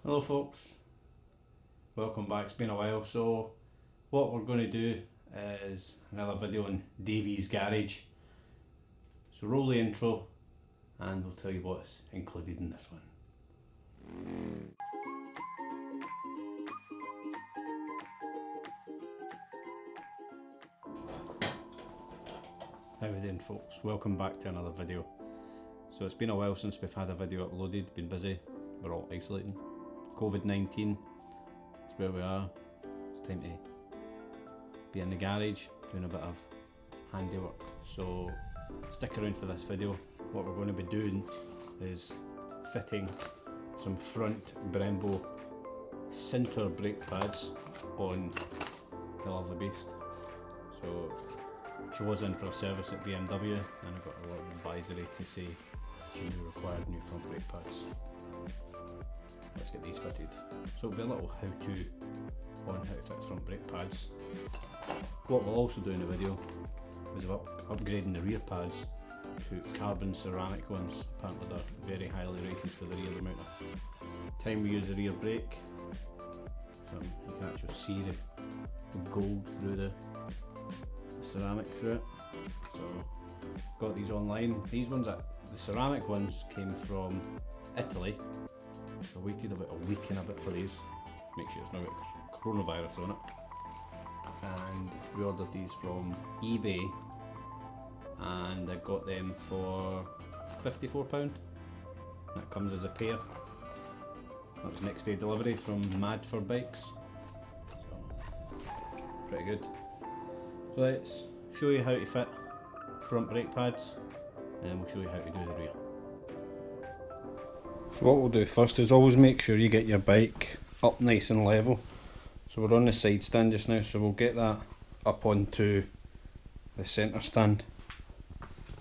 Hello folks, welcome back. It's been a while. So what we're going to do is another video on Davies Garage. So roll the intro and we'll tell you what's included in this one. How we doing folks? Welcome back to another video. So it's been a while since we've had a video uploaded, been busy, we're all isolating. COVID-19 is where we are. It's time to be in the garage doing a bit of handiwork. So stick around for this video. What we're going to be doing is fitting some front Bmw center brake pads on the lovely beast. So she was in for a service at Bmw and I got a lot of advisory to say she required new front brake pads. Let's get these fitted. So it'll be a little how-to on how to fit front brake pads. What we'll also do in the video is upgrading the rear pads to carbon ceramic ones. Apparently they're very highly rated for the rear amount of time we use the rear brake. You can actually see the gold through the ceramic through it. So got these online. These ones, the ceramic ones came from Italy. So I waited about a week and a bit for these. Make sure it's not got coronavirus on it. And we ordered these from eBay and I got them for £54. That comes as a pair. That's next day delivery from Mad for Bikes. So pretty good. So let's show you how to fit front brake pads and then we'll show you how to do the rear. So what we'll do first is always make sure you get your bike up nice and level. So we're on the side stand just now, so we'll get that up onto the centre stand.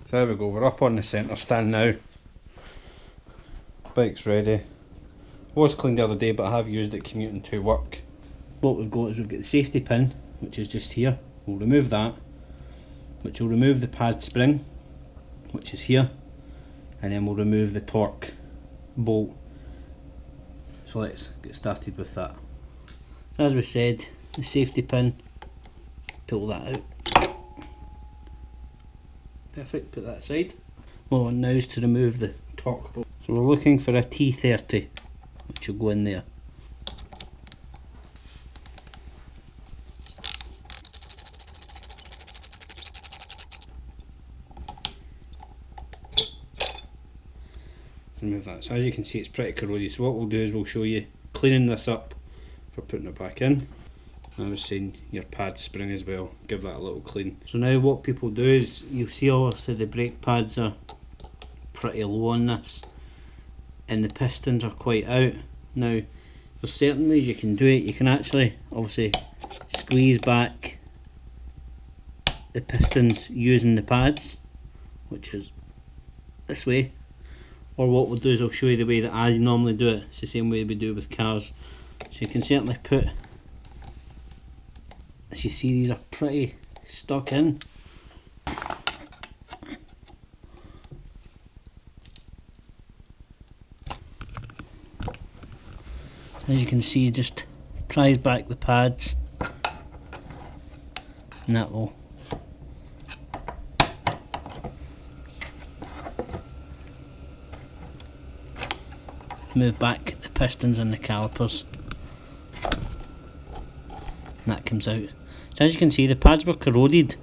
So there we go, we're up on the centre stand now. Bike's ready. Was cleaned the other day but I have used it commuting to work. What we've got is we've got the safety pin, which is just here. We'll remove that, which will remove the pad spring, which is here, and then we'll remove the torque bolt. So let's get started with that. So as we said, the safety pin, pull that out. Perfect, put that aside. What we want now is to remove the torque bolt. So we're looking for a T30, which will go in there. Remove that. So as you can see, it's pretty corroded. So what we'll do is we'll show you cleaning this up for putting it back in. I was saying your pad spring as well, give that a little clean. So now what people do is, you'll see obviously the brake pads are pretty low on this and the pistons are quite out. Now there's certain ways you can do it. You can actually obviously squeeze back the pistons using the pads, which is this way. Or what we'll do is I'll show you the way that I normally do it. It's the same way we do with cars. So you can certainly put, as you see, these are pretty stuck in. As you can see, just prise back the pads and that will move back the pistons and the calipers, and that comes out. So as you can see, the pads were corroded.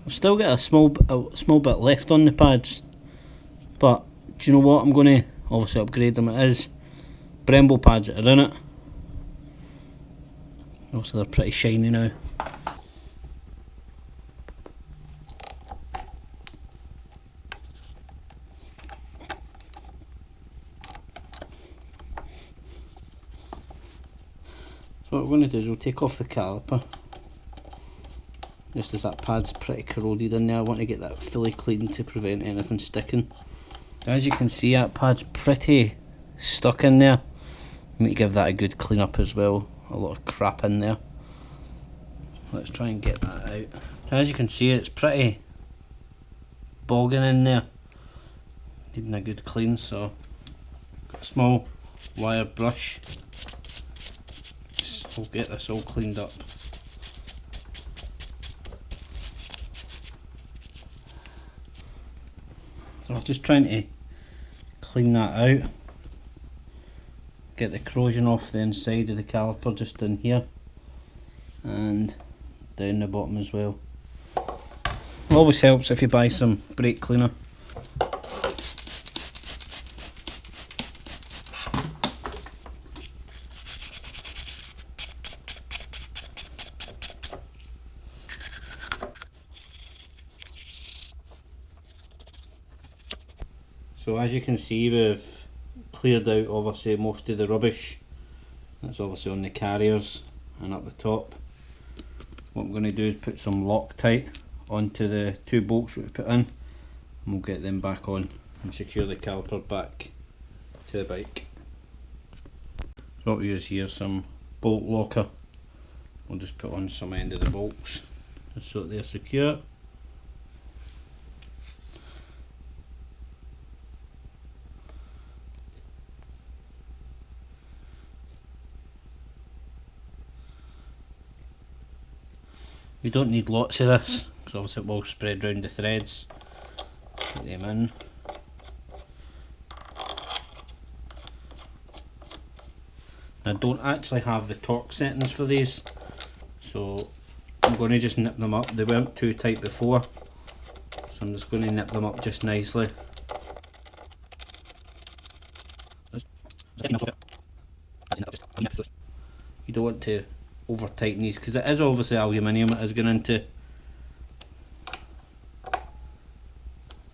I've still got a small bit left on the pads, but do you know what? I'm going to obviously upgrade them. It is Brembo pads that are in it. Obviously they're pretty shiny now. So what we're going to do is we'll take off the caliper, just as that pad's pretty corroded in there. I want to get that fully clean to prevent anything sticking. As you can see, that pad's pretty stuck in there. We need to give that a good clean up as well. A lot of crap in there. Let's try and get that out. So as you can see, it's pretty bogging in there. Needing a good clean, so got a small wire brush. We'll get this all cleaned up. So I'm just trying to clean that out, get the corrosion off the inside of the caliper just in here and down the bottom as well. It always helps if you buy some brake cleaner. So as you can see, we've cleared out obviously most of the rubbish that's obviously on the carriers and up the top. What I'm going to do is put some Loctite onto the two bolts we put in, and we'll get them back on and secure the caliper back to the bike. So what we use here is some bolt locker. We'll just put on some end of the bolts just so that they're secure. We don't need lots of this because obviously it will spread around the threads. Put them in. I don't actually have the torque settings for these, so I'm going to just nip them up. They weren't too tight before, so I'm just going to nip them up just nicely. You don't want to over tighten these because it is obviously aluminium it is going into.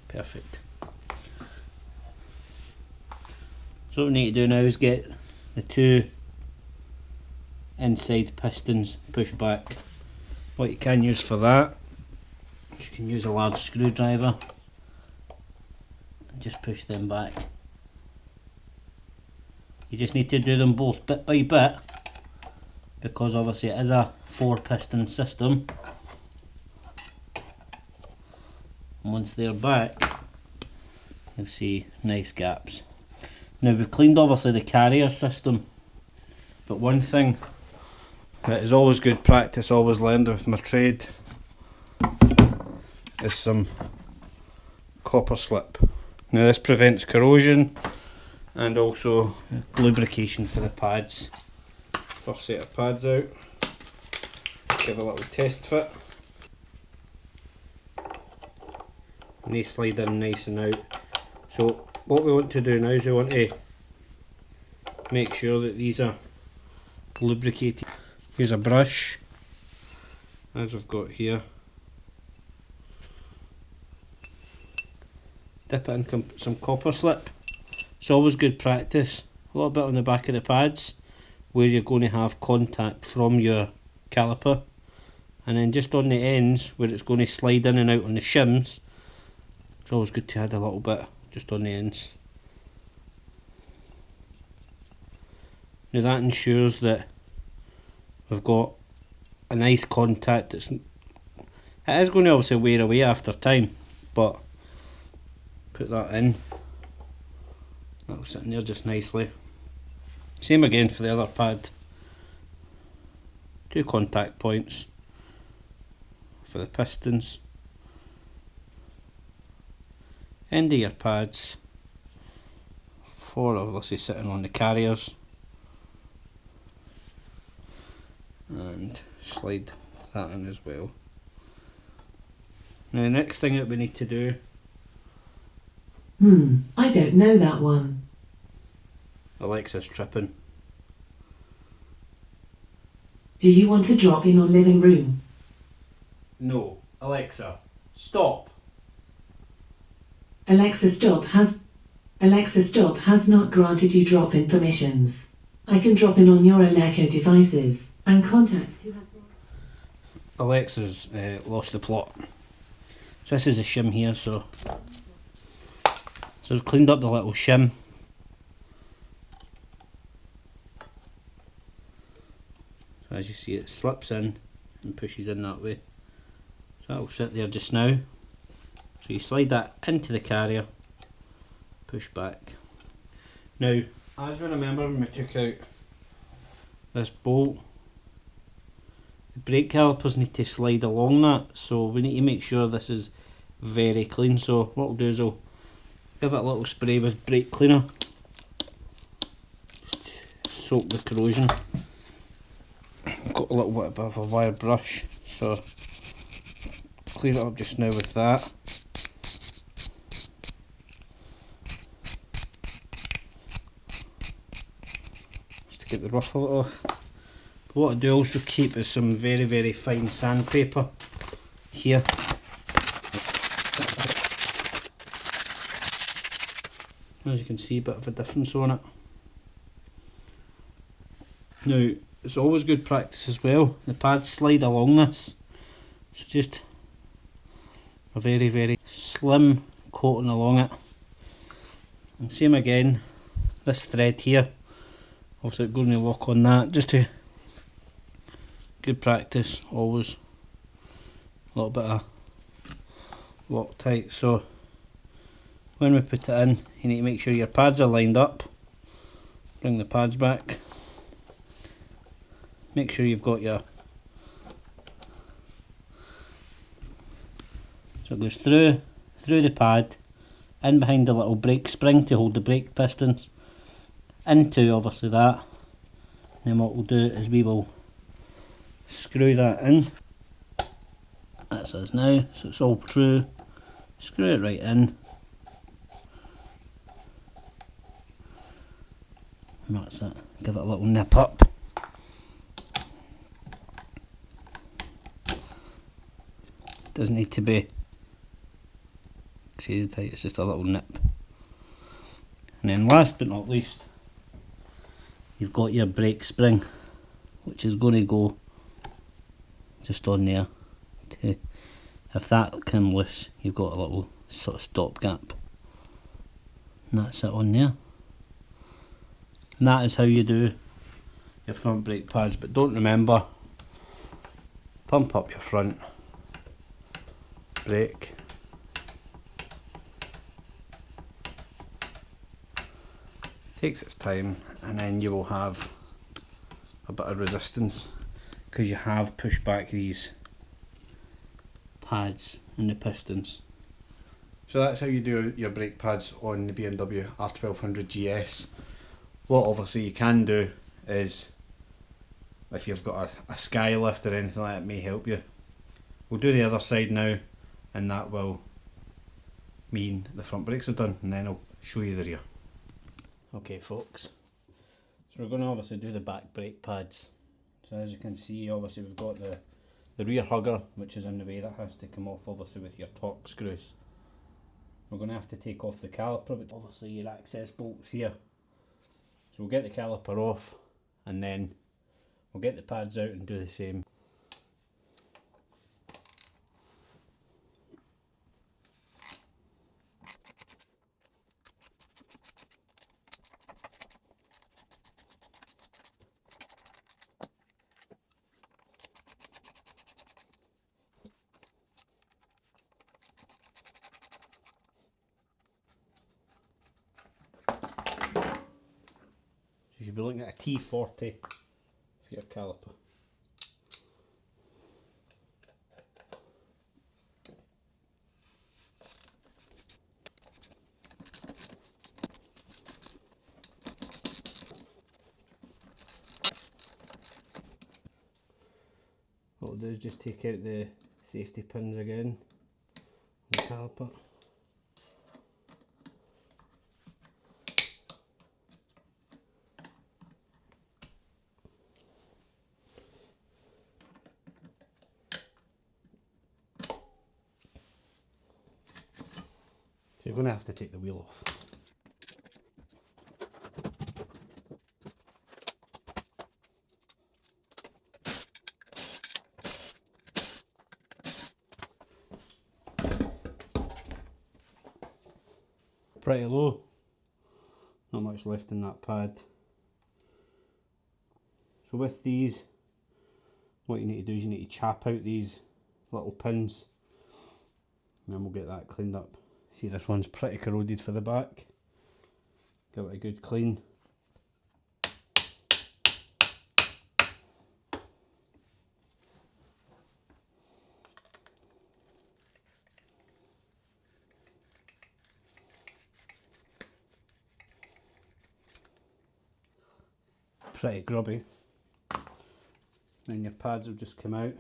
Perfect. So what we need to do now is get the two inside pistons pushed back. What you can use for that, you can use a large screwdriver and just push them back. You just need to do them both bit by bit, because obviously it is a 4-piston system, and once they're back you'll see nice gaps. Now we've cleaned obviously the carrier system, but one thing that is always good practice, always learned with my trade, is some copper slip. Now this prevents corrosion and also lubrication for the pads. First set of pads out, give a little test fit, and they slide in nice and out. So what we want to do now is we want to make sure that these are lubricated. Here's a brush, as we've got here. Dip it in some copper slip. It's always good practice. A little bit on the back of the pads where you're going to have contact from your caliper, and then just on the ends where it's going to slide in and out on the shims, it's always good to add a little bit just on the ends. Now that ensures that we've got a nice contact. It is going to obviously wear away after time, but put that in, that'll sit in there just nicely. Same again for the other pad. 2 contact points for the pistons. End of your pads for obviously sitting on the carriers, and slide that in as well. Now the next thing that we need to do. I don't know that one. Alexa's tripping. Do you want to drop in our living room? No, Alexa, stop. Alexa stop has not granted you drop-in permissions. I can drop in on your own Echo devices and contacts who have... Alexa's lost the plot. So this is a shim here, so we've cleaned up the little shim. So as you see, it slips in and pushes in that way. So that'll sit there just now. So you slide that into the carrier, push back. Now As we remember when we took out this bolt, the brake calipers need to slide along that, so we need to make sure this is very clean. So what we'll do is I'll give it a little spray with brake cleaner, just soak the corrosion. I've got a little bit of a wire brush, so clear it up just now with that. Just to get the rough of it off. But what I do also keep is some very, very fine sandpaper here. As you can see, a bit of a difference on it. Now, it's always good practice as well. The pads slide along this, so just a very, very slim coating along it. And same again, this thread here, obviously going to lock on that, just to good practice, always a little bit of Loctite. So when we put it in, you need to make sure your pads are lined up. Bring the pads back. Make sure you've got your, so it goes through the pad, in behind the little brake spring to hold the brake pistons, into obviously that. And then what we'll do is we will screw that in. That's us now, so it's all true. Screw it right in. And that's it. Give it a little nip up. Doesn't need to be crazy tight, it's just a little nip. And then last but not least, you've got your brake spring, which is going to go just on there. If that came loose, you've got a little sort of stop gap. And that's it on there. And that is how you do your front brake pads. But don't remember, pump up your front brake. Takes its time, and then you will have a bit of resistance because you have pushed back these pads and the pistons. So that's how you do your brake pads on the Bmw R1200Gs. What obviously you can do is, if you've got a sky lift or anything like that, it may help you. We'll do the other side now, and that will mean the front brakes are done, and then I'll show you the rear. Okay folks, so we're going to obviously do the back brake pads. So as you can see, obviously we've got the rear hugger, which is in the way, that has to come off obviously with your torque screws. We're going to have to take off the caliper, but obviously your access bolts here. So we'll get the caliper off, and then we'll get the pads out and do the same. You should be looking at a T40 for your caliper. What we'll do is just take out the safety pins again on the caliper. So you're going to have to take the wheel off. Pretty low, not much left in that pad. So with these, what you need to do is you need to chap out these little pins, and then we'll get that cleaned up. See, this one's pretty corroded for the back. Give it a good clean. pretty grubby. Then your pads will just come out.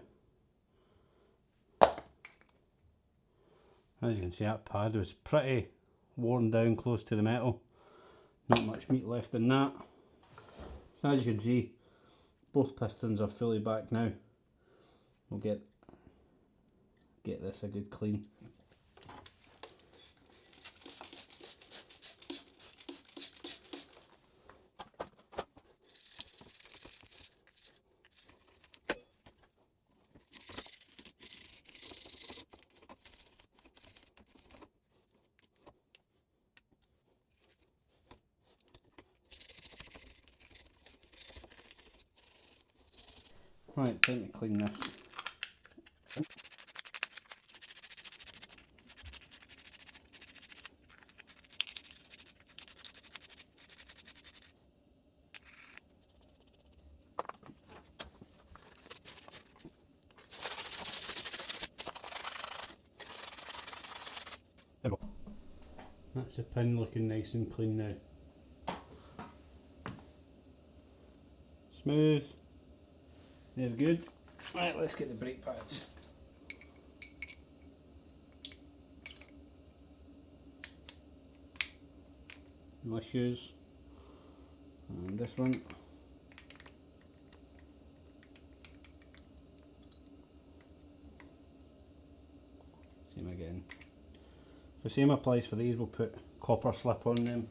As you can see, that pad was pretty worn down close to the metal. Not much meat left in that. So as you can see, both pistons are fully back now. We'll get this a good clean. Right, time to clean this. There we go. That's the pin looking nice and clean now. Smooth. There's good. Right, let's get the brake pads. My shoes. And this one. Same again. So same applies for these, we'll put copper slip on them.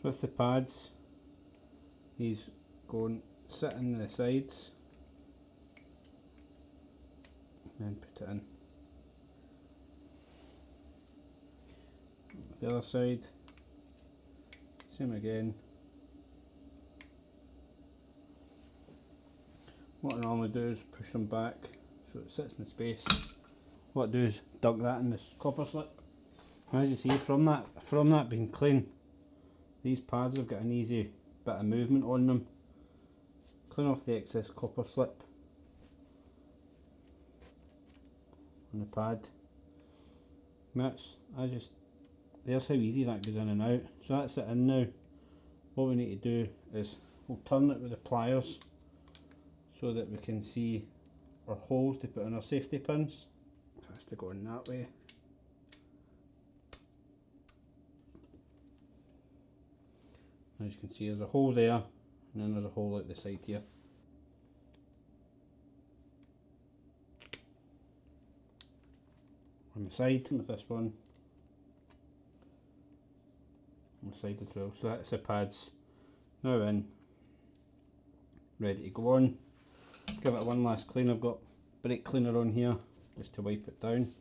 So with the pads, these go and sit in the sides and then put it in. The other side, same again. What I normally do is push them back so it sits in the space. What I do is dunk that in this copper slip. As you see, from that being clean, these pads have got an easy bit of movement on them. Clean off the excess copper slip on the pad. And there's how easy that goes in and out. So that's it in now. What we need to do is we'll turn it with the pliers so that we can see our holes to put in our safety pins. So it has to go in that way. As you can see, there's a hole there, and then there's a hole out the side here. On the side with this one, on the side as well. So that's the pads now in, ready to go on. Give it one last clean. I've got brake cleaner on here just to wipe it down.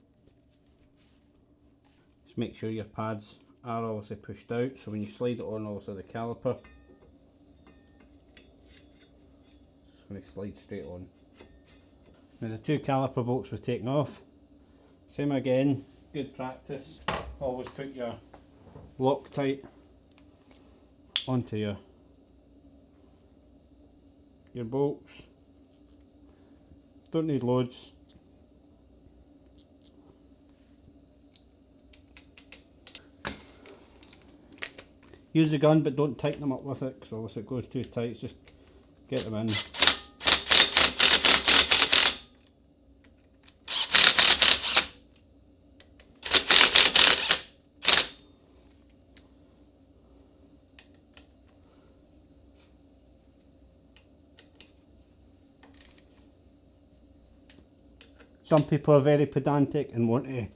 Just make sure your pads are obviously pushed out, so when you slide it on, obviously the caliper, it's going to slide straight on. Now the two caliper bolts were taken off. Same again, good practice. Always put your Loctite onto your bolts. Don't need loads. Use the gun, but don't tighten them up with it, because obviously it goes too tight. Just get them in. Some people are very pedantic and want to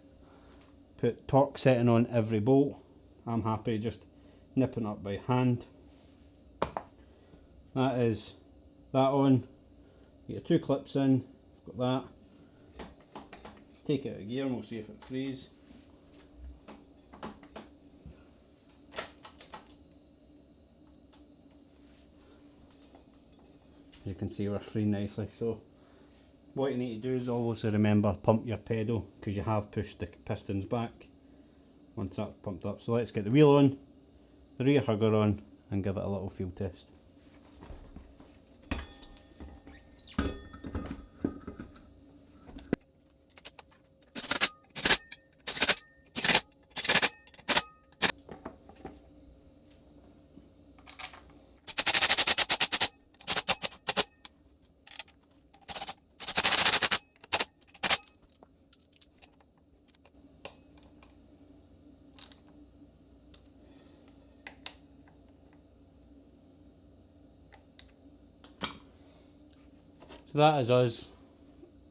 put torque setting on every bolt. I'm happy just nipping up by hand. That is that on. Get your two clips in. Got that. Take it out of gear and we'll see if it frees. As you can see, we're free nicely. So what you need to do is always remember, pump your pedal, because you have pushed the pistons back once that's pumped up. So let's get the wheel on, the rear hugger on, and give it a little feel test. So that is us.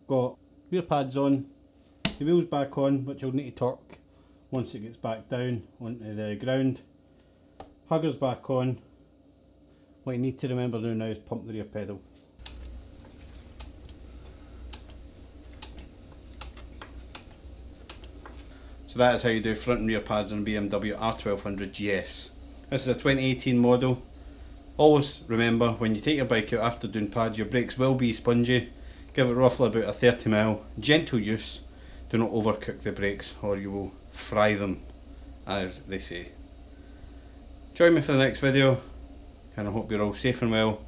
Got rear pads on, the wheels back on, which I'll need to torque once it gets back down onto the ground. Huggers back on. What you need to remember now is pump the rear pedal. So that is how you do front and rear pads on a BMW R1200Gs. This is a 2018 model. Always remember, when you take your bike out after doing pads, your brakes will be spongy. Give it roughly about a 30 mile. Gentle use. Do not overcook the brakes or you will fry them, as they say. Join me for the next video, and I hope you're all safe and well.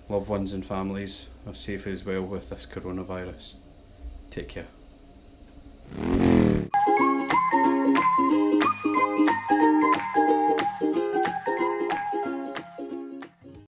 Loved ones and families are safe as well with this coronavirus. Take care.